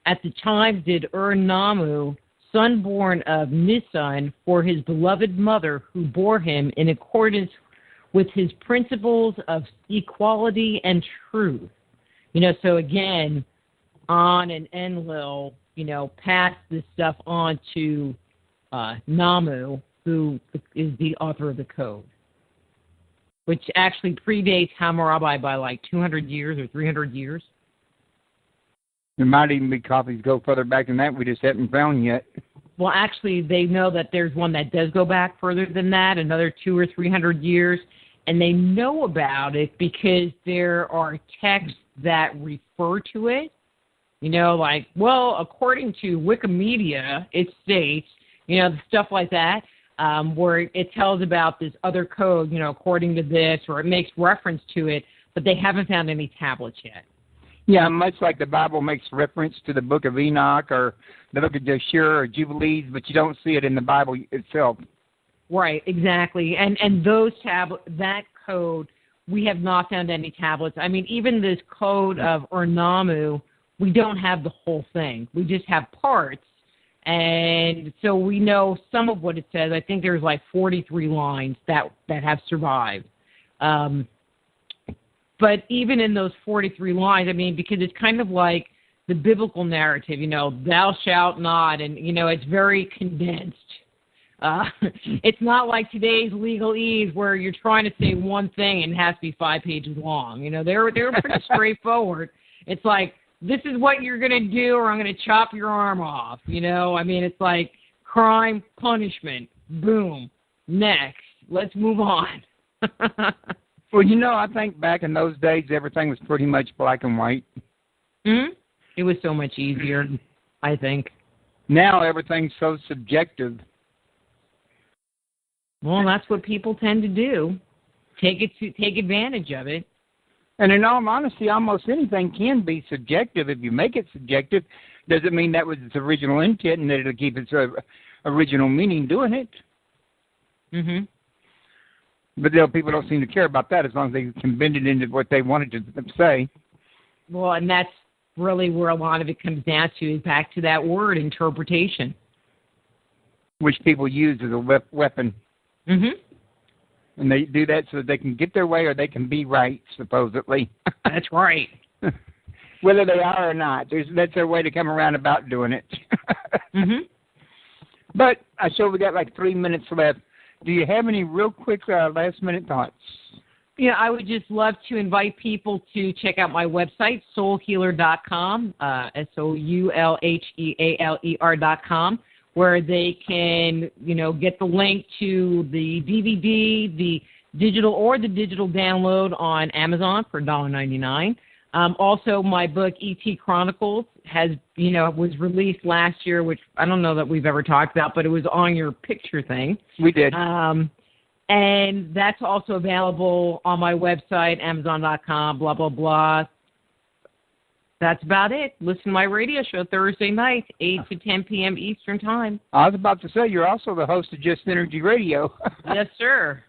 [SPEAKER 2] at the time did Ur-Nammu, son born of Nisan, for his beloved mother, who bore him in accordance with his principles of equality and truth. So again, On and Enlil, passed this stuff on to Nammu, who is the author of the code, which actually predates Hammurabi by like 200 years or 300 years.
[SPEAKER 1] There might even be copies go further back than that we just haven't found yet.
[SPEAKER 2] Well, actually, they know that there's one that does go back further than that, another 200 or 300 years, and they know about it because there are texts that refer to it. According to Wikimedia, it states, stuff like that, where it tells about this other code, according to this, or it makes reference to it, but they haven't found any tablets yet.
[SPEAKER 1] Yeah, much like the Bible makes reference to the book of Enoch or the book of Joshua or Jubilees, but you don't see it in the Bible itself.
[SPEAKER 2] Right, exactly. And those that code, we have not found any tablets. I mean, even this code of Ur-Nammu, we don't have the whole thing. We just have parts, And so we know some of what it says. I think there's like 43 lines that have survived. But even in those 43 lines, I mean, because it's kind of like the biblical narrative, thou shalt not, and, it's very condensed. It's not like today's legalese where you're trying to say one thing and it has to be 5 pages long. They're pretty straightforward. It's like, this is what you're going to do or I'm going to chop your arm off. I mean, it's like crime, punishment, boom, next. Let's move on.
[SPEAKER 1] Well, I think back in those days, everything was pretty much black and white.
[SPEAKER 2] Mm-hmm. It was so much easier, I think.
[SPEAKER 1] Now everything's so subjective.
[SPEAKER 2] Well, that's what people tend to do. Take advantage of it.
[SPEAKER 1] And in all honesty, almost anything can be subjective. If you make it subjective, doesn't mean that was its original intent and that it'll keep its original meaning doing it.
[SPEAKER 2] Mm-hmm.
[SPEAKER 1] But people don't seem to care about that as long as they can bend it into what they wanted to say.
[SPEAKER 2] Well, and that's really where a lot of it comes down to, is back to that word, interpretation.
[SPEAKER 1] Which people use as a weapon.
[SPEAKER 2] Mm-hmm.
[SPEAKER 1] And they do that so that they can get their way or they can be right, supposedly.
[SPEAKER 2] That's right.
[SPEAKER 1] Whether they are or not. That's their way to come around about doing it.
[SPEAKER 2] Mm-hmm.
[SPEAKER 1] But I show we got like 3 minutes left. Do you have any real quick last-minute thoughts?
[SPEAKER 2] I would just love to invite people to check out my website, soulhealer.com, SOULHEALER.com, where they can, get the link to the DVD, the digital download on Amazon for $1.99. Also, my book, E.T. Chronicles, was released last year, which I don't know that we've ever talked about, but it was on your picture thing.
[SPEAKER 1] We did.
[SPEAKER 2] And that's also available on my website, Amazon.com, blah, blah, blah. That's about it. Listen to my radio show Thursday night, 8 to 10 p.m. Eastern Time.
[SPEAKER 1] I was about to say, you're also the host of Just Energy Radio.
[SPEAKER 2] Yes, sir.